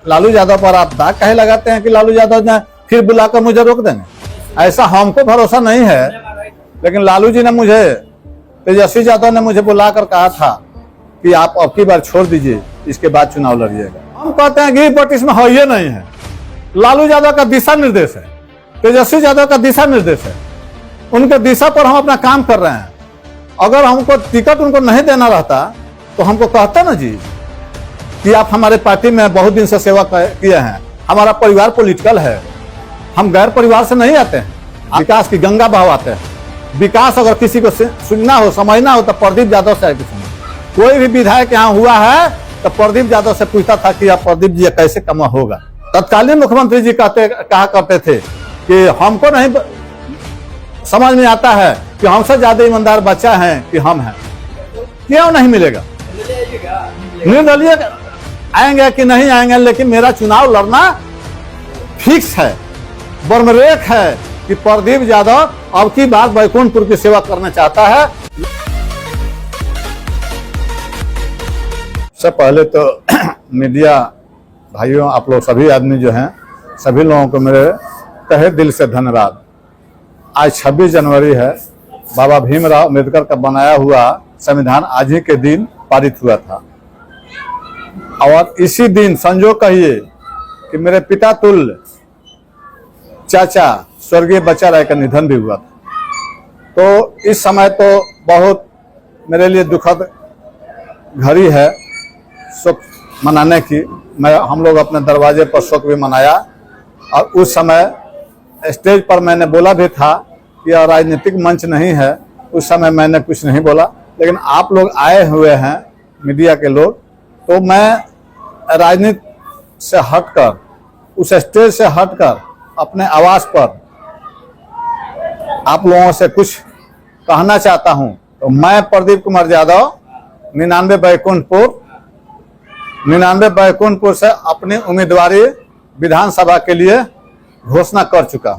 लालू यादव पर आप दाग कहे लगाते हैं कि लालू यादव ने फिर बुलाकर मुझे रोक देंगे? ऐसा हमको भरोसा नहीं है, लेकिन लालू जी ने मुझे, तेजस्वी यादव ने मुझे बुलाकर कहा था कि आप अब की बार छोड़ दीजिए, इसके बाद चुनाव लड़िएगा। हम कहते हैं कि पॉलिटिक्स में है नहीं है। लालू यादव का दिशा निर्देश है, तेजस्वी यादव का दिशा निर्देश है, उनके दिशा पर हम अपना काम कर रहे हैं। अगर हमको टिकट उनको नहीं देना रहता तो हमको कहता ना जी कि आप हमारे पार्टी में बहुत दिन से सेवा किए हैं, हमारा परिवार पॉलिटिकल है, हम गैर परिवार से नहीं आते हैं, विकास की गंगा बहवाते हैं। विकास अगर किसी को सुनना हो, समझना हो तो प्रदीप यादव से आके सुनो। कोई भी विधायक यहाँ हुआ है तो प्रदीप यादव से पूछता था कि आप प्रदीप जी कैसे कमा होगा। तत्कालीन मुख्यमंत्री जी कहा करते थे कि हमको नहीं समझ में आता है कि हमसे ज्यादा ईमानदार बच्चा है कि हम हैं। क्यों नहीं मिलेगा? निर्दलीय आएंगे कि नहीं आएंगे, लेकिन मेरा चुनाव लड़ना फिक्स है, बर्मरेख है कि प्रदीप यादव अब की बार बैकुंठपुर की सेवा करना चाहता है। सबसे पहले तो मीडिया भाइयों, आप लोग सभी आदमी जो हैं, सभी लोगों को मेरे तहे दिल से धन्यवाद। आज 26 जनवरी है, बाबा भीमराव अम्बेडकर का बनाया हुआ संविधान आज ही के दिन पारित हुआ था। और इसी दिन संजोग कहिए कि मेरे पिता तुल्य चाचा स्वर्गीय बच्चा राय का निधन भी हुआ था। तो इस समय तो बहुत मेरे लिए दुखद घड़ी है शोक मनाने की। हम लोग अपने दरवाजे पर शोक भी मनाया, और उस समय स्टेज पर मैंने बोला भी था कि यह राजनीतिक मंच नहीं है। उस समय मैंने कुछ नहीं बोला, लेकिन आप लोग आए हुए हैं मीडिया के लोग, तो मैं राजनीति से हटकर, उस स्टेज से हटकर अपने आवास पर आप लोगों से कुछ कहना चाहता हूं। तो मैं प्रदीप कुमार यादव 99 बैकुंठपुर से अपनी उम्मीदवारी विधानसभा के लिए घोषणा कर चुका।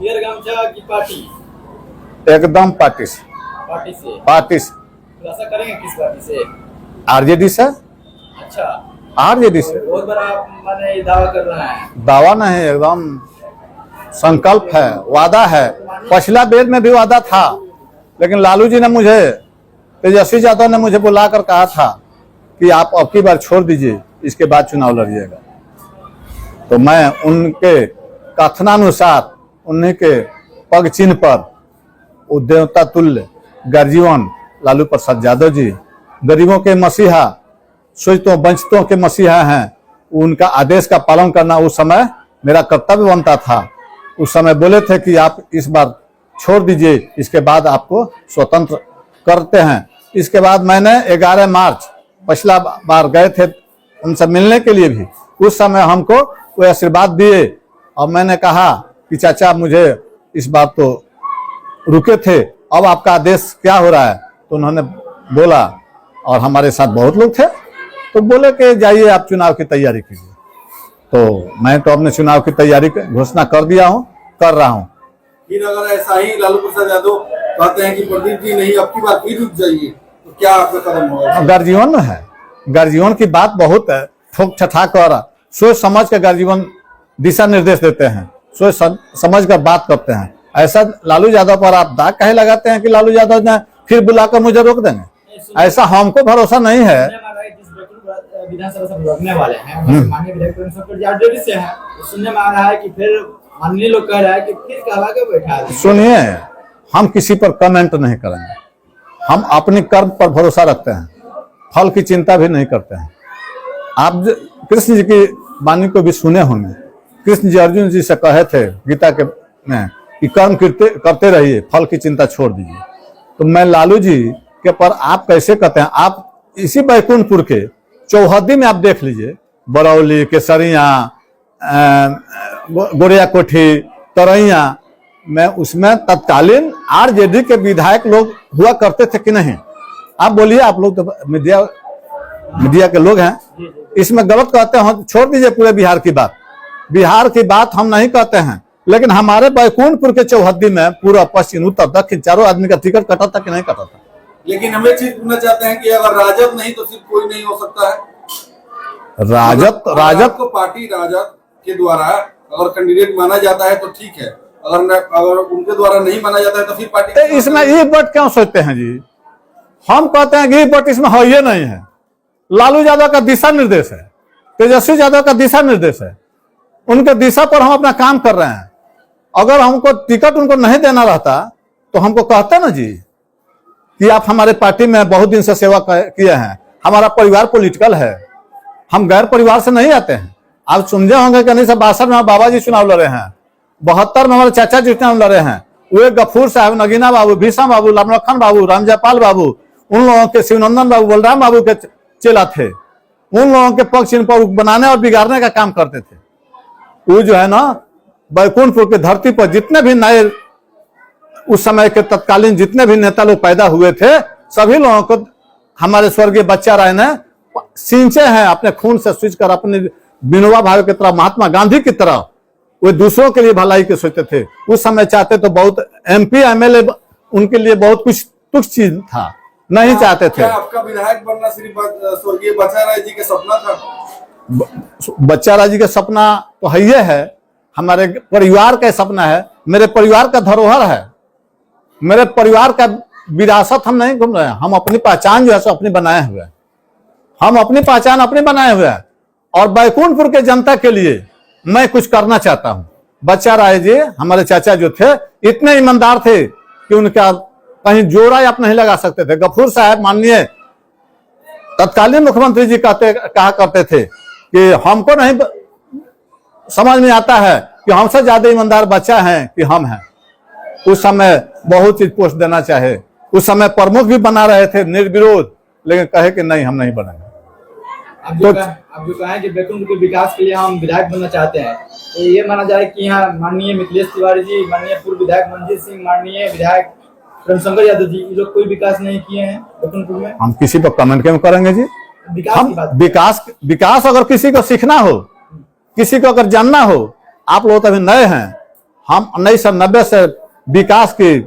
एकदम पार्टी से। ऐसा करेंगे किस पार्टी से? आरजेडी से। अच्छा, आरजेडी से। बहुत बड़ा माने दावा कर रहा है। दावा नहीं, एकदम संकल्प है, वादा है। पिछला बेर में भी वादा था, लेकिन लालू जी ने मुझे, तेजस्वी यादव ने मुझे बुलाकर कहा था कि आप अब की बार छोड़ दीजिए, इसके बाद चुनाव लड़िएगा। तो मैं उनके कथनानुसार, उन्हीं के पग चिन्ह पर देवता तुल्य गर्जीवन लालू प्रसाद यादव जी, गरीबों के मसीहा, शोषितों वंचितों के मसीहा हैं, उनका आदेश का पालन करना उस समय मेरा कर्तव्य बनता था। उस समय बोले थे कि आप इस बार छोड़ दीजिए, इसके बाद आपको स्वतंत्र करते हैं। इसके बाद मैंने 11 मार्च पिछला बार गए थे उनसे मिलने के लिए भी, उस समय हमको वो आशीर्वाद दिए, और मैंने कहा कि चाचा मुझे इस बार तो रुके थे, अब आपका आदेश क्या हो रहा है? तो उन्होंने बोला, और हमारे साथ बहुत लोग थे, तो बोले कि जाइए आप चुनाव की तैयारी कीजिए। तो मैं तो अपने चुनाव की तैयारी घोषणा कर दिया हूँ, कर रहा हूँ। फिर अगर ऐसा ही लालू प्रसाद यादव कहते हैं कि प्रदीप जी नहीं, अब की बार फिर रुक जाइए, तो क्या आपका कदम होगा? गर्जीवन है, गर्जीवन की बात बहुत है, ठोक ठठा कर सोच समझ कर गर्जीवन दिशा निर्देश देते हैं, सोच समझ कर बात करते हैं। ऐसा लालू यादव पर आप दाग कहे लगाते हैं कि लालू यादव ने फिर बुलाकर मुझे रोक देंगे? ऐसा हमको भरोसा नहीं है। विधानसभा से रोकने वाले हैं, माननीय विधायक से है, सुनने में आ रहा है कि फिर माननीय लोग कह रहा है कि फिर कहवा के बैठा है। सुनिए, हम किसी पर कमेंट नहीं करेंगे, हम अपने कर्म पर भरोसा रखते हैं, फल की चिंता भी नहीं करते हैं। आप कृष्ण जी की वाणी को भी सुने होंगे, कृष्ण जी अर्जुन जी से कहे थे गीता के में कि कर्म करते रहिए, फल की चिंता छोड़ दीजिए। तो मैं लालू जी के पर आप कैसे कहते हैं? आप इसी बैकुंठपुर के चौहद्दी में आप देख लीजिए, बरौली, केसरिया, गोरिया कोठी, तरैया में, उसमें तत्कालीन आरजेडी के विधायक लोग हुआ करते थे कि नहीं? आप बोलिए, आप लोग तो मीडिया के लोग हैं, इसमें गलत कहते हैं, छोड़ दीजिए पूरे बिहार की बात। बिहार की बात हम नहीं कहते हैं, लेकिन हमारे बैकुंठपुर के चौहद्दी में पूरा पश्चिम उत्तर दक्षिण चारों आदमी का टिकट कटा था कि नहीं कटा था? लेकिन हमें चीज पूछना चाहते हैं कि अगर राजद नहीं तो सिर्फ कोई नहीं हो सकता है। राजद राजद को पार्टी राजद के द्वारा अगर कैंडिडेट माना जाता है तो ठीक है, अगर उनके द्वारा नहीं माना जाता है तो फिर पार्टी इसमें ये वोट क्यों सोचते हैं जी? हम कहते हैं कि ये वोट इसमें है ये नहीं है। लालू यादव का दिशा निर्देश है, तेजस्वी यादव का दिशा निर्देश है, उनके दिशा पर हम अपना काम कर रहे हैं। अगर हमको टिकट उनको नहीं देना रहता तो हमको कहते ना जी कि आप हमारे पार्टी में बहुत दिन से सेवा किए हैं, हमारा परिवार पॉलिटिकल है, हम गैर परिवार से नहीं आते हैं। आप समझे होंगे कि नहीं सब 62 में बाबा जी चुनाव लड़े हैं, 72 में हमारे चाचा जी चुनाव लड़े हैं, वे गफूर साहब, नगीना बाबू, भीषम बाबू, लामलखन बाबू, रामजयपाल बाबू, उन लोगों के शिवनंदन बाबू, बलराम बाबू के चेला थे। उन लोगों के पक्ष इन पर बनाने और बिगाड़ने का काम करते थे। वो जो है ना बैकुंठपुर की धरती पर जितने भी नए उस समय के तत्कालीन जितने भी नेता लोग पैदा हुए थे, सभी लोगों को हमारे स्वर्गीय बच्चा राय ने सींचे हैं अपने खून से सींच कर, अपने विनोबा भावे की तरह, महात्मा गांधी की तरह वे दूसरों के लिए भलाई के सोचते थे। उस समय चाहते तो बहुत MP MLA उनके लिए बहुत कुछ तुच्छ चीज था, नहीं चाहते थे। क्या आपका विधायक बनना सिर्फ स्वर्गीय बच्चा राय जी का सपना था? बच्चा राय जी का सपना तो है, हमारे परिवार का सपना है, मेरे परिवार का धरोहर है, मेरे परिवार का विरासत हम नहीं घूम रहे हैं। हम अपनी पहचान जो है सो अपनी बनाए हुए हैं, हम अपनी पहचान अपनी बनाए हुए हैं। और बैकुंठपुर के जनता के लिए मैं कुछ करना चाहता हूं। बच्चा राय जी हमारे चाचा जो थे इतने ईमानदार थे कि उनका कहीं जोड़ा आप नहीं लगा सकते थे। गफूर साहब माननीय तत्कालीन मुख्यमंत्री जी कहा करते थे कि हमको नहीं समझ में आता है कि हमसे ज्यादा ईमानदार बच्चा है कि हम हैं। उस समय बहुत चीज पोस्ट देना चाहे, उस समय प्रमुख भी बना रहे थे निर्विरोध, लेकिन कहे कि नहीं हम नहीं बनेंगे। आप जो कहा है कि बैकुंठपुर के विकास के लिए हम विधायक बनना चाहते हैं, तो ये माना जाए कि यहाँ माननीय मिथिलेश तिवारी जी, माननीय पूर्व विधायक मंजीत सिंह, माननीय विधायक प्रेमशंकर यादव जी, ये लोग कोई विकास नहीं किए हैं बैकुंठपुर में। हम किसी पर कमेंट क्यों करेंगे जी? विकास अगर किसी को सीखना हो, किसी को अगर जानना हो, आप लोग अभी नए हैं, हम 1990 से विकास की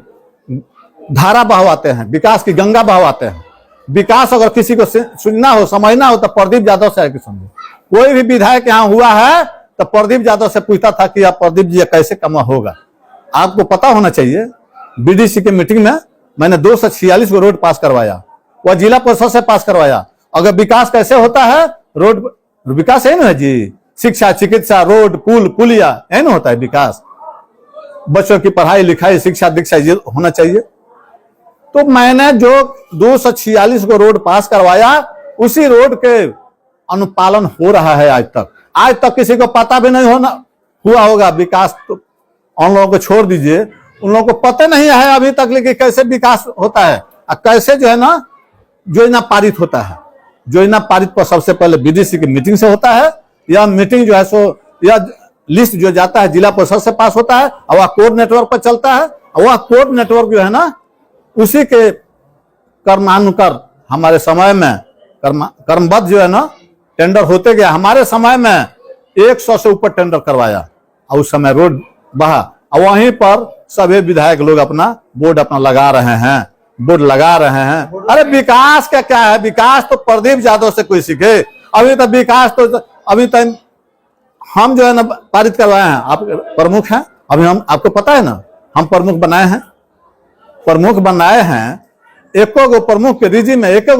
धारा बहवाते हैं, विकास की गंगा बहवाते हैं। विकास अगर किसी को सुनना हो, समझना हो तो प्रदीप यादव से आके समझे। कोई भी विधायक यहाँ हुआ है तो प्रदीप यादव से पूछता था कि आप प्रदीप जी कैसे कमा होगा। आपको पता होना चाहिए, BDC के मीटिंग में मैंने 246 को रोड पास करवाया, वह जिला परिषद से पास करवाया। अगर विकास कैसे होता है, रोड विकास है ना जी, शिक्षा, चिकित्सा, रोड, पुल, पुलिया है ना होता है विकास। बच्चों की पढ़ाई लिखाई, शिक्षा दीक्षा ये होना चाहिए। तो मैंने जो 246 को रोड पास करवाया, उसी रोड के अनुपालन हो रहा है आज तक। आज तक किसी को पता भी नहीं हुआ होगा विकास, तो उन लोगों को छोड़ दीजिए, उन लोगों को पता नहीं है अभी तक लेकिन कैसे विकास होता है और कैसे जो है ना योजना पारित होता है। योजना पारित पर सबसे पहले BDC की मीटिंग से होता है। यह मीटिंग जो है सो यह लिस्ट जो जाता है जिला परिषद से पास होता है और वह कोड नेटवर्क पर चलता है। और वह कोड नेटवर्क जो है ना उसी के कर्मानुसार हमारे समय में कर्मबद्ध जो है ना टेंडर होते गया। हमारे समय में 100 से ऊपर टेंडर करवाया और उस समय रोड बहा और वहीं पर सभी विधायक लोग अपना बोर्ड अपना लगा रहे हैं, बोर्ड लगा रहे हैं। अरे विकास का क्या है? विकास तो प्रदीप यादव से कोई सीखे। अभी तक विकास तो अभी तक हम जो है ना पारित करवाए हैं। आप प्रमुख हैं, अभी हम आपको पता है ना हम प्रमुख बनाए हैं, प्रमुख बनाए हैं। एको गो प्रमुख के रिजी में एक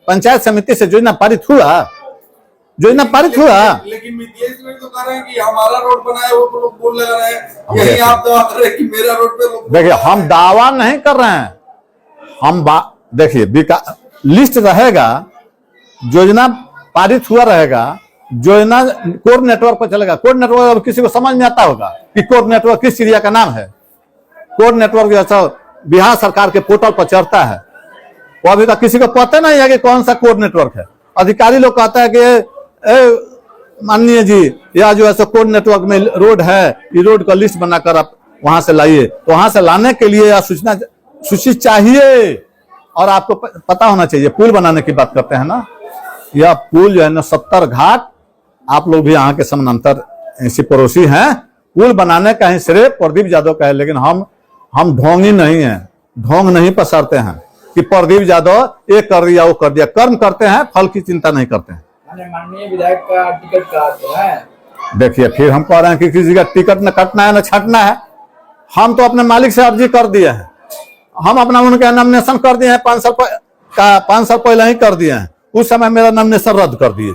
पंचायत समिति से योजना पारित हुआ, योजना पारित हुआ। लेकिन मिथिलेश तो कह रहे हैं कि हमारा रोड बनाया वो तो लोग बोल लगा रहे हैं, यही आप दावा कर रहे हैं कि मेरा रोड पे लोग। देखिए हम दावा नहीं कर रहे हैं, हम देखिए लिस्ट रहेगा, योजना पारित हुआ रहेगा, योजना कोड नेटवर्क पर चलेगा। कोड नेटवर्क अब किसी को समझ में आता होगा कि कोड नेटवर्क किस चिड़िया का नाम है। कोड नेटवर्क जैसा बिहार सरकार के पोर्टल पर चढ़ता है, वो अभी तक किसी को पता नहीं है कि कौन सा कोड नेटवर्क है। अधिकारी लोग कहता है कि माननीय जी यह जो है सो कोड नेटवर्क में रोड है, ये रोड का लिस्ट बनाकर आप वहां से लाइए। तो वहां से लाने के लिए यह सूची चाहिए और आपको पता होना चाहिए। पुल बनाने की बात करते हैं ना, यह पुल जो है ना 70 घाट, आप लोग भी यहाँ के समानांतर ऐसी पड़ोसी हैं। पुल बनाने का ही श्रेय प्रदीप यादव का है, लेकिन हम ढोंगी नहीं है, ढोंग नहीं पसारते हैं कि प्रदीप यादव ये कर दिया वो कर दिया। कर्म करते हैं, फल की चिंता नहीं करते हैं। माननीय विधायक का टिकट काटते हैं। देखिए फिर हम कह रहे हैं कि किसी का टिकट न कटना है न छटना है। हम तो अपने मालिक से अर्जी कर दिए हैं, हम अपना उनके नॉमिनेशन कर दिए हैं, 5 साल पहले ही कर दिए हैं। उस समय मेरा नॉमिनेशन रद्द कर दिए।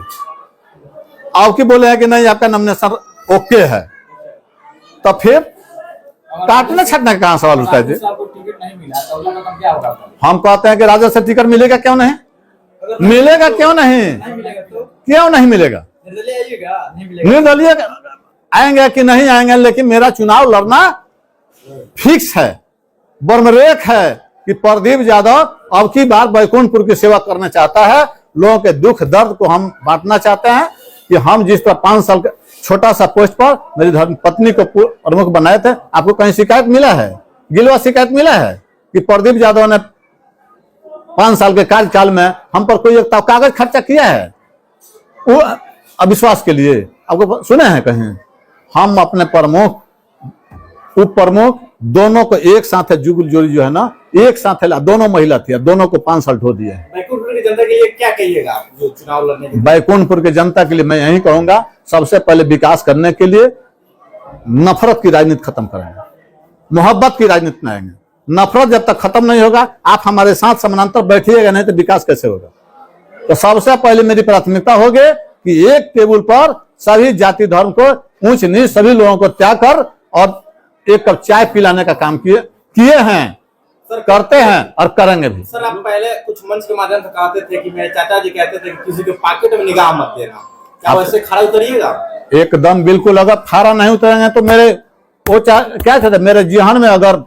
अब की बोले हैं कि नहीं आपका नॉमिनेशन ओके है, तो फिर काटने छटने का कहां सवाल उठता है जी? आपको टिकट नहीं मिला तो अगला कदम क्या होगा? हम कहते हैं कि राजद से टिकट मिलेगा क्यों नहीं? मिलेगा क्यों नहीं? नहीं मिलेगा तो क्यों नहीं मिलेगा? निर्दलीय आइएगा, नहीं मिलेगा निर्दलीय आएंगे कि नहीं आएंगे, लेकिन मेरा चुनाव लड़ना फिक्स है, बर्मरेख है कि प्रदीप यादव अब की बार बैकुंठपुर की सेवा करना चाहता है। लोगों के दुख दर्द को हम बांटना चाहते हैं कि हम जिस तरह 5 साल के छोटा सा पोस्ट पर मेरी धर्मपत्नी को प्रमुख बनाए थे। आपको कहीं शिकायत मिला है? गिलवा शिकायत मिला है कि प्रदीप यादव ने 5 साल के कार्यकाल में हम पर कोई एक कागज खर्चा किया है वो अविश्वास के लिए? आपको सुने हैं कहीं? हम अपने प्रमुख उप प्रमुख दोनों को एक साथ है, जुगल जोड़ी जो है ना, एक साथ है, दोनों महिला थी, दोनों को 5 साल ढो दिया है। बैकुंठपुर की जनता के लिए क्या कहिएगा आप जो चुनाव लड़ने के? बैकुंठपुर की जनता के लिए मैं यही कहूंगा, सबसे पहले विकास करने के लिए नफरत की राजनीति खत्म करेंगे, मोहब्बत की राजनीति में आएंगे। नफरत जब तक खत्म नहीं होगा, आप हमारे साथ समानांतर बैठिएगा नहीं तो विकास कैसे होगा? तो सबसे पहले मेरी प्राथमिकता होगी कि एक टेबल पर सभी जाति धर्म को ऊंच नीच सभी लोगों को त्याग कर और एक कप चाय पिलाने का काम किए हैं, करते हैं और करेंगे भी। सर आप पहले कुछ मंच के माध्यम से कहते थे कि मेरे चाचा जी कहते थे कि किसी के पॉकेट में निगाह मत देना, क्या वैसे खड़ा उतरिएगा? एकदम बिल्कुल। अगर खारा नहीं उतरेंगे तो मेरे वो क्या कहते मेरे जिहान में अगर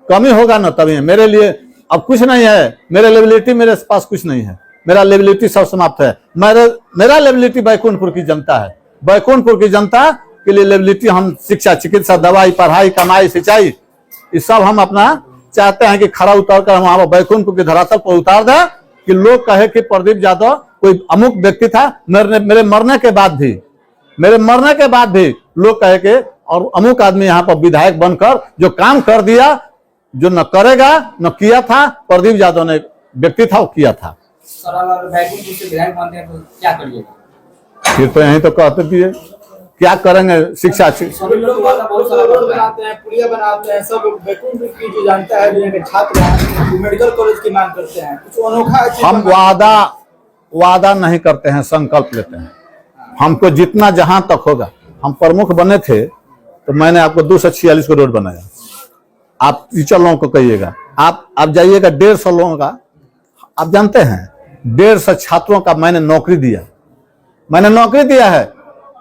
कमी होगा ना तभी मेरे लिए अब कुछ नहीं है। मेरे लेबिलिटी मेरे पास कुछ नहीं है, मेरा लेबिलिटी सब समाप्त है। मेरा लेबिलिटी बैकुंठपुर की जनता है। बैकुंठपुर की जनता के लिए लेबिलिटी हम शिक्षा, चिकित्सा, दवाई, पढ़ाई, कमाई, सिंचाई, ये सब हम अपना चाहते हैं कि खड़ा उतार कर हम वहां बैकुंठपुर की धरातल पर उतार दें कि लोग कहे कि प्रदीप यादव कोई अमुक व्यक्ति था। मेरे मरने के बाद भी लोग कहे कि और अमुक आदमी यहाँ पर विधायक बनकर जो काम कर दिया, जो न करेगा न किया था, प्रदीप यादव ने व्यक्ति था वो किया था। सर अगर बैकुंठपुर से विधायक बनते हैं तो क्या करिएगा? फिर तो यही तो कहते थे क्या करेंगे? शिक्षा सभी लोग रोड बनाते हैं, पुलिया बनाते हैं, सब बैकुंठपुर की जो जानता है, जो छात्र हैं मेडिकल कॉलेज की मांग करते हैं, कुछ अनोखा हम वादा नहीं करते हैं, संकल्प लेते हैं। हमको जितना जहां तक होगा, हम प्रमुख बने थे तो मैंने आपको 246 को रोड बनाया। आप टीचर लोगों को कहिएगा, आप जाइएगा 150 लोगों का, आप जानते हैं 150 छात्रों का मैंने नौकरी दिया है।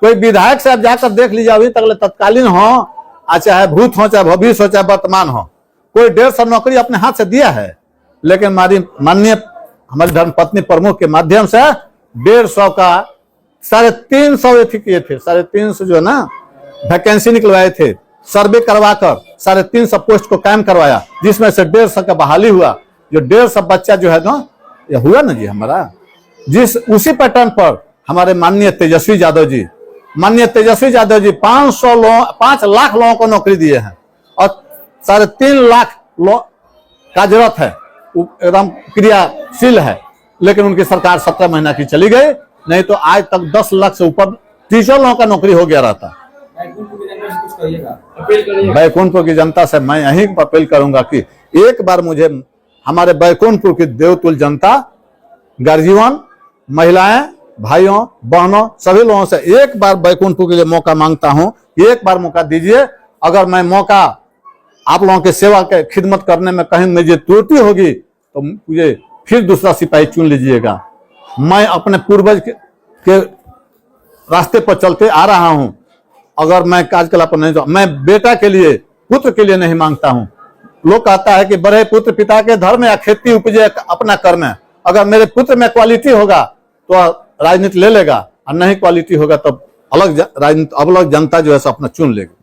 कोई विधायक से आप जाकर देख लीजिए, अभी तक तत्कालीन हो चाहे भूत हो, चाहे भविष्य हो, चाहे वर्तमान हो, कोई 150 नौकरी अपने हाथ से दिया है। लेकिन माननीय हमारी धर्मपत्नी प्रमुख के माध्यम से 150 का 350 किए थे। 350 जो है ना वैकेंसी निकलवाए थे, सर्वे करवाकर 350 पोस्ट को कायम करवाया, जिसमें से 150 का बहाली हुआ। जो 150 बच्चा जो है ना ये हुआ ना जी हमारा, उसी पैटर्न पर हमारे माननीय तेजस्वी यादव जी 5 लाख लोगों को नौकरी दिए हैं और 3.5 लाख कार्यरत है, एकदम क्रियाशील है। लेकिन उनकी सरकार 17 महीना की चली गई, नहीं तो आज तक 10 लाख से ऊपर टीचर लोगों का नौकरी हो गया रहता। बैकुंठपुर की जनता से मैं यही अपील करूंगा कि एक बार मुझे हमारे बैकुंठपुर की देवतुल्य जनता, गार्जियन, महिलाएं, भाइयों बहनों सभी लोगों से एक बार बैकुंठपुर के लिए मौका मांगता हूं, एक बार मौका दीजिए। अगर मैं मौका आप लोगों के सेवा के खिदमत करने में कहीं मुझे त्रुटि होगी तो मुझे फिर दूसरा सिपाही चुन लीजिएगा। मैं अपने पूर्वज के रास्ते पर चलते आ रहा हूं। अगर मैं कार्यकलाप नहीं, तो मैं बेटा के लिए, पुत्र के लिए नहीं मांगता हूं। लोग कहता है कि बड़े पुत्र पिता के धर्म या खेती उपजे अपना कर्म है। अगर मेरे पुत्र में क्वालिटी होगा तो राजनीति ले लेगा, और नहीं क्वालिटी होगा तब अलग राजनीति, अलग जनता जो है अपना चुन लेगी।